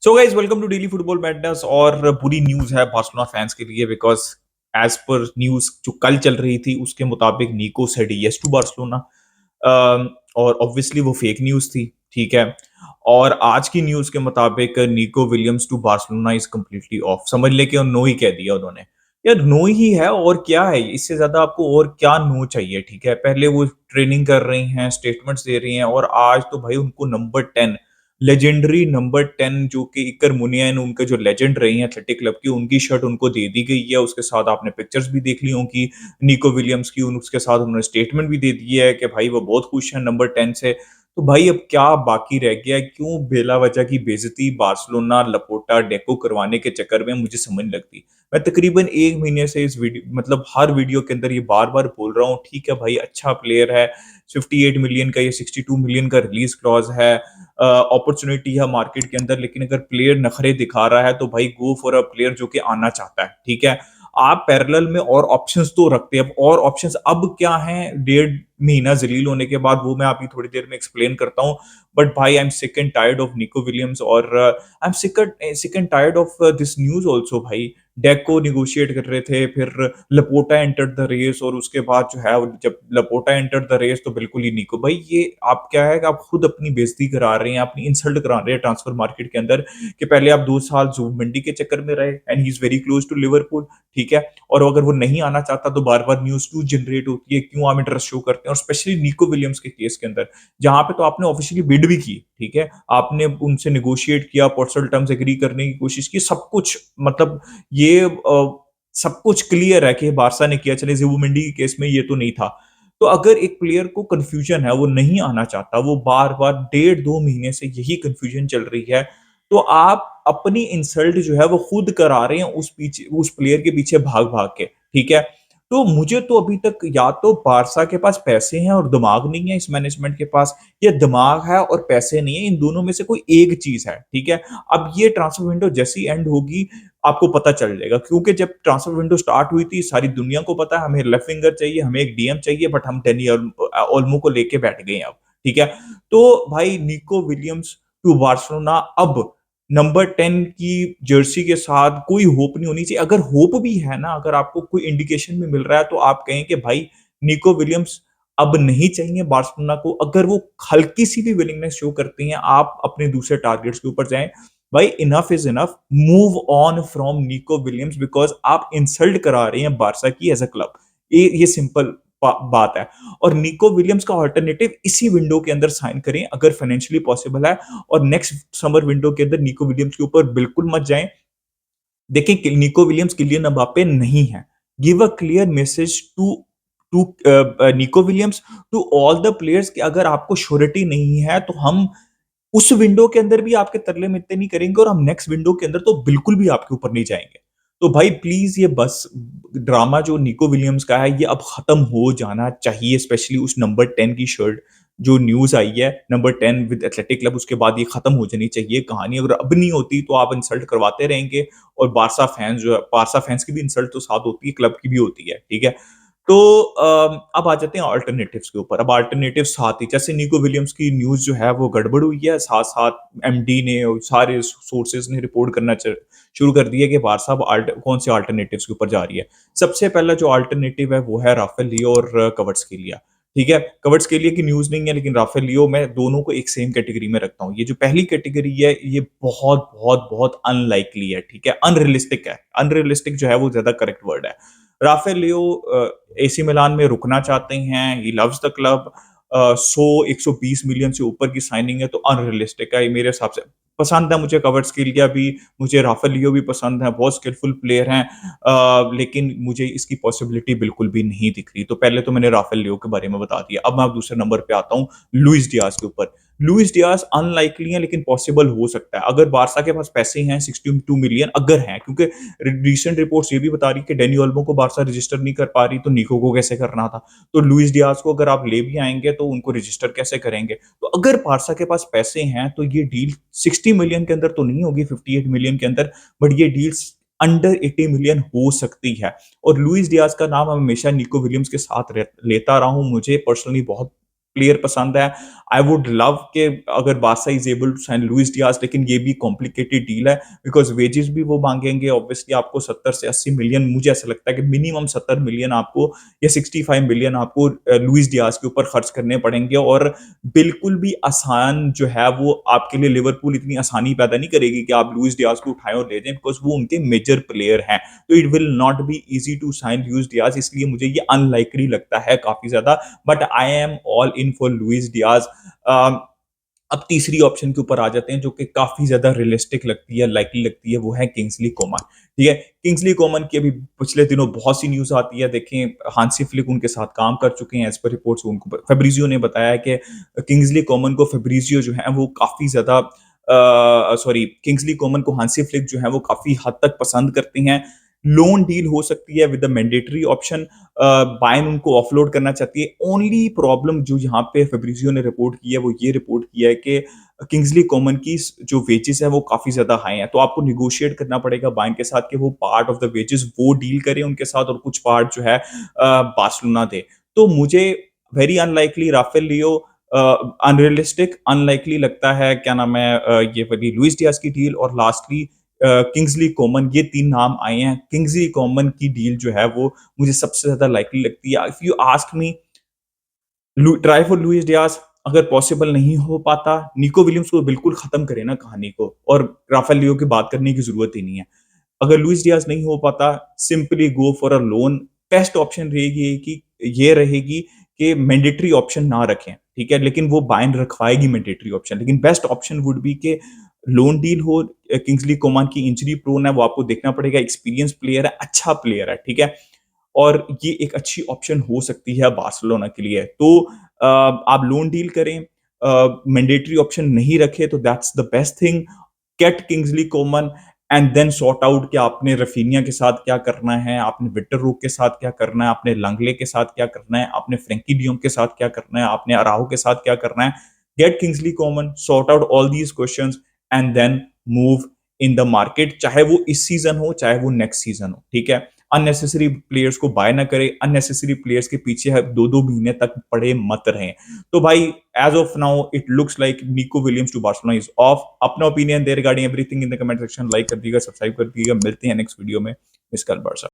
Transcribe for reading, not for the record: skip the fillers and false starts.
So guys welcome to daily football madness. और बुरी news है बार्सिलोना फैंस के लिए बिकॉज एज पर न्यूज़ जो कल चल रही थी उसके मुताबिक निको सेड यस टू बार्सिलोना। और ऑब्वियसली वो फेक न्यूज़ थी। ठीक है। और आज की न्यूज़ के मुताबिक Nico Williams to Barcelona is completely off. समझ ले कि नो ही कह दिया उन्होंने। यार नो ही है और क्या है, इससे ज्यादा आपको और क्या नो चाहिए। ठीक है, पहले वो ट्रेनिंग कर रही हैं, स्टेटमेंट्स दे रही हैं, और आज तो भाई उनको नंबर 10, लेजेंडरी नंबर 10 जो कि इकर मुनियन उनके जो लेजेंड रही हैं एथलेटिक क्लब की, उनकी शर्ट उनको दे दी गई है। उसके साथ आपने पिक्चर्स भी देख ली होंगी निको विलियम्स की। उसके साथ उन्होंने स्टेटमेंट भी दे दी है कि भाई वो बहुत खुश हैं नंबर 10 से। तो भाई अब क्या बाकी रह गया है? क्यों बेला वजह की बेइज्जती बार्सिलोना लपोटा डेको करवाने के चक्कर में? मुझे समझ नहीं लगती। मैं तकरीबन 1 महीने से इस वीडियो मतलब हर वीडियो के अंदर ये बार बार बोल रहा हूँ, ठीक है भाई अच्छा प्लेयर है, 58 मिलियन का या 62 मिलियन का रिलीज क्लॉज है, अपॉर्चुनिटी है मार्केट के अंदर, लेकिन अगर प्लेयर नखरे दिखा रहा है तो भाई गो फॉर अ प्लेयर जो कि आना चाहता है। ठीक है, आप पैरेलल में और ऑप्शंस तो रखते हैं। अब और ऑप्शंस अब क्या हैं? 1.5 महीना जलील होने के बाद वो मैं आपकी थोड़ी देर में एक्सप्लेन करता हूँ। बट भाई I am sick and tired of Nico Williams, और I am sick and tired of this news also. भाई डेको निगोशिएट कर रहे थे, फिर लपोटा एंटर्ड द रेस, और उसके बाद जो है जब लपोटा एंटर्ड द रेस तो बिल्कुल ही निको। भाई ये आप क्या है कि आप खुद अपनी बेइज्जती करा रहे हैं, अपनी इंसल्ट करा रहे हैं ट्रांसफर मार्केट के अंदर, कि पहले आप 2 साल जुबिमेंडी के चक्कर में रहे and he is very close to Liverpool. ठीक है, और अगर वो नहीं आना चाहता तो बार बार न्यूज क्यों जनरेट होती है, क्यों आप इंटरेस्ट शो करते हैं? और स्पेशली निको विलियम्स के केस के अंदर, जहां पे तो आपने ऑफिशियली बिड भी की। ठीक है, आपने उनसे निगोशिएट किया, पर्सनल टर्म्स एग्री करने की कोशिश की, सब कुछ मतलब ये सब कुछ क्लियर है कि बारसा ने किया। चले जुबिमेंडी के केस में ये तो नहीं था। तो अगर एक प्लेयर को कंफ्यूजन है, वो नहीं आना चाहता, वो बार बार 1.5 2 महीने से यही कंफ्यूजन चल रही है, तो आप अपनी इंसल्ट जो है वो खुद करा रहे हैं उस प्लेयर के पीछे भाग भाग के। ठीक है, तो मुझे तो अभी तक या तो बारसा के पास पैसे हैं और दिमाग नहीं है इस मैनेजमेंट के पास, या दिमाग है और पैसे नहीं है, इन दोनों में से कोई एक चीज है। ठीक है, अब ये ट्रांसफर विंडो जैसी एंड होगी आपको पता चल जाएगा, क्योंकि जब ट्रांसफर विंडो स्टार्ट हुई थी सारी दुनिया को पता है हमें लेफ्ट विंगर चाहिए, हमें एक डीएम चाहिए, बट हम डेनी ओल्मो को लेके बैठ गए हैं अब। ठीक है, तो भाई निको विलियम्स टू बार्सिलोना अब नंबर 10 की जर्सी के साथ कोई होप नहीं होनी चाहिए। अगर होप भी है ना, अगर आपको कोई इंडिकेशन भी मिल रहा है, तो आप कहें कि भाई निको विलियम्स अब नहीं चाहिए बार्सिलोना को। अगर वो हल्की सी भी विलिंगनेस शो करती हैं, आप अपने दूसरे टारगेट्स के ऊपर जाएं। भाई enough is enough, move on from Nico Williams, because आप इंसल्ट करा रहे हैं बारसा की एज अ क्लब। ये सिंपल बात है। और निको विलियम्स का ऑल्टरनेटिव इसी विंडो के अंदर साइन करें अगर फाइनेंशियली पॉसिबल है, और नेक्स्ट समर विंडो के अंदर निको विलियम्स के ऊपर बिल्कुल मत जाएं। देखें कि निको विलियम्स किलियन अम्बापे नहीं है। Give a clear message to to Nico Williams, to all the players कि अगर आपको श्योरिटी नहीं है तो हम उस विंडो के अंदर भी आपके तरले मिन्नतें नहीं करेंगे, और हम नेक्स्ट विंडो के अंदर तो बिल्कुल भी आपके ऊपर नहीं जाएंगे। तो भाई प्लीज ये बस ड्रामा जो निको विलियम्स का है ये अब खत्म हो जाना चाहिए, स्पेशली उस नंबर 10 की शर्ट जो न्यूज आई है नंबर 10 विद एथलेटिक क्लब, उसके बाद ये खत्म हो जानी चाहिए कहानी। अगर अब नहीं होती तो आप इंसल्ट करवाते रहेंगे, और बारसा फैंस की भी इंसल्ट तो साथ होती है, क्लब की भी होती है। ठीक है, तो अब आ जाते हैं अल्टरनेटिव्स के ऊपर। अब अल्टरनेटिव साथ ही, जैसे निको विलियम्स की न्यूज़ जो है वो गड़बड़ हुई है, साथ-साथ एमडी ने और सारे सोर्सेज़ ने रिपोर्ट करना शुरू कर दिया कि बारसा अब कौन से अल्टरनेटिव्स के ऊपर जा रही है। सबसे पहला जो अल्टरनेटिव है वो है राफेल लियो और कवार्डस्केलिया। ठीक है, कवार्डस्केलिया की न्यूज़ नहीं है, लेकिन राफेल लियो, मैं दोनों को एक सेम कैटेगरी में रखता हूँ। ये जो पहली कैटेगरी है ये बहुत बहुत बहुत अनलाइकली है। ठीक है, अनरियलिस्टिक है। अनरियलिस्टिक जो है वो ज्यादा करेक्ट वर्ड है। राफेल लियो एसी मिलान में रुकना चाहते हैं, he loves the club. 100 120 million से ऊपर की साइनिंग है, तो अनरियलिस्टिक है ये मेरे हिसाब से। पसंद है मुझे कवार्डस्केलिया भी, मुझे राफेल लियो भी पसंद है, बहुत स्किलफुल प्लेयर हैं, लेकिन मुझे इसकी पॉसिबिलिटी बिल्कुल भी नहीं दिख रही। तो पहले तो मैंने राफेल लियो के बारे में बता दिया। अब मैं दूसरे नंबर पे आता हूँ, लुइस डियाज के ऊपर। लुइस डियाज अनलाइकली है, लेकिन पॉसिबल हो सकता है अगर बारसा के पास पैसे हैं, 62 मिलियन अगर हैं, क्योंकि रिसेंट रिपोर्ट्स ये भी बता रही कि डेनी ओल्मो को बारसा रजिस्टर नहीं कर पा रही, तो निको को कैसे करना था? तो लुइस डियाज को अगर आप ले भी आएंगे तो उनको रजिस्टर कैसे करेंगे? तो अगर बारसा के पास पैसे हैं तो ये डील 60 मिलियन के अंदर तो नहीं होगी, 58 मिलियन के अंदर, बट ये डील्स अंडर 80 मिलियन हो सकती है। और लुइस डियाज का नाम हमेशा निको विलियम्स के साथ लेता रहा हूं, मुझे पर्सनली बहुत प्लेयर पसंद है। आई वुड लव कि अगर Barca is able to sign Luis Diaz, लेकिन ये भी कॉम्प्लिकेटेड डील है बिकॉज वेजेस भी वो मांगेंगे ऑब्वियसली। आपको 70 से 80 मिलियन, मुझे ऐसा लगता है कि मिनिमम 70 मिलियन आपको या 65 मिलियन आपको लुइस डियाज के ऊपर खर्च करने पड़ेंगे। और बिल्कुल भी आसान जो है वो आपके लिए लिवरपूल इतनी आसानी पैदा नहीं करेगी कि आप लुइस डियाज को उठाएं और ले जाएं, बिकॉज वो उनके मेजर प्लेयर हैं। तो it will not be easy to sign Luis Diaz, इसलिए मुझे ये अनलाइकली लगता है काफी ज्यादा। But I am all in for Luis Diaz. अब तीसरी ऑप्शन के ऊपर आ जाते हैं जो कि काफी ज्यादा रियलिस्टिक लगती है, लाइकली लगती है, वो है किंग्सली कोमान। ठीक है, किंग्सली कोमान की अभी पिछले दिनों बहुत सी न्यूज आती है। देखें, हांसी फ्लिक उनके साथ काम कर चुके हैं, एज पर रिपोर्ट्स उनको फेब्रिजियो ने बताया है कि किंग्सली कोमान को फेब्रिजियो जो है वो काफी ज्यादा सॉरी, किंग्सली कोमान को हांसी फ्लिक जो है वो काफी हद तक पसंद करते हैं। लोन डील हो सकती है with the mandatory option. Bayern उनको ऑफलोड करना चाहती है। ओनली प्रॉब्लम जो यहाँ पे फेब्रिजियो ने रिपोर्ट की है वो ये रिपोर्ट किया है कि किंग्सली कोमन की जो वेजेस है वो काफी ज्यादा हाई है, तो आपको निगोशिएट करना पड़ेगा बायर्न के साथ कि वो पार्ट ऑफ द वेजेस वो डील करे उनके साथ और कुछ पार्ट जो है बार्सिलोना दे। तो मुझे वेरी अनलाइकली राफेल लियो, अनरियलिस्टिक अनलाइकली लगता है, क्या नाम है, ये वाली लुइस डियाज की डील, और लास्टली किंग्सली कोमन। ये तीन नाम आए हैं। किंग्सली कोमन की डील जो है वो मुझे सबसे ज्यादा लाइकली लगती है। If you ask me, try for Luis Diaz अगर पॉसिबल नहीं हो पाता, निको विलियम्स को बिल्कुल खत्म करे ना कहानी को, और राफेल लियो की बात करने की जरूरत ही नहीं है। अगर लुइस डियाज नहीं हो पाता, simply go for a loan. Best option रहेगी कि ये रहेगी कि मैंडेटरी ऑप्शन ना रखें, ठीक है, लेकिन वो बायर्न रखवाएगी मैंडेटरी ऑप्शन, लेकिन बेस्ट ऑप्शन वुड बी के लोन डील हो। किंग्सली कोमान की इंजरी प्रोन है, वो आपको देखना पड़ेगा, एक्सपीरियंस प्लेयर है, अच्छा प्लेयर है, ठीक है, और ये एक अच्छी ऑप्शन हो सकती है बार्सिलोना के लिए। तो आप लोन डील करें, मैंडेटरी ऑप्शन नहीं रखे, तो that's the best thing. Get Kingsley Coman and then sort out कि आपने रफीनिया के साथ क्या करना है, आपने विक्टर रूक के साथ क्या करना है, आपने लंगले के साथ क्या करना है, आपने फ्रेंकी डियोंग के साथ क्या करना है, आपने अराहो के साथ क्या करना है। Get Kingsley Coman, sort out all these questions and then move in the market, चाहे वो इस सीजन हो चाहे वो नेक्स्ट सीजन हो, ठीक है। अननेसेसरी प्लेयर्स को बाय ना करें, अननेसेसरी प्लेयर्स के पीछे 2-2 महीने तक पड़े मत रहें। तो भाई, as of now it looks like Nico Williams to Barcelona is off. अपना ओपिनियन दे regarding everything in the comment section, like कर दीजिएगा, सब्सक्राइब कर दीजिएगा। मिलते हैं नेक्स्ट वीडियो में। मिस कल बार्सा।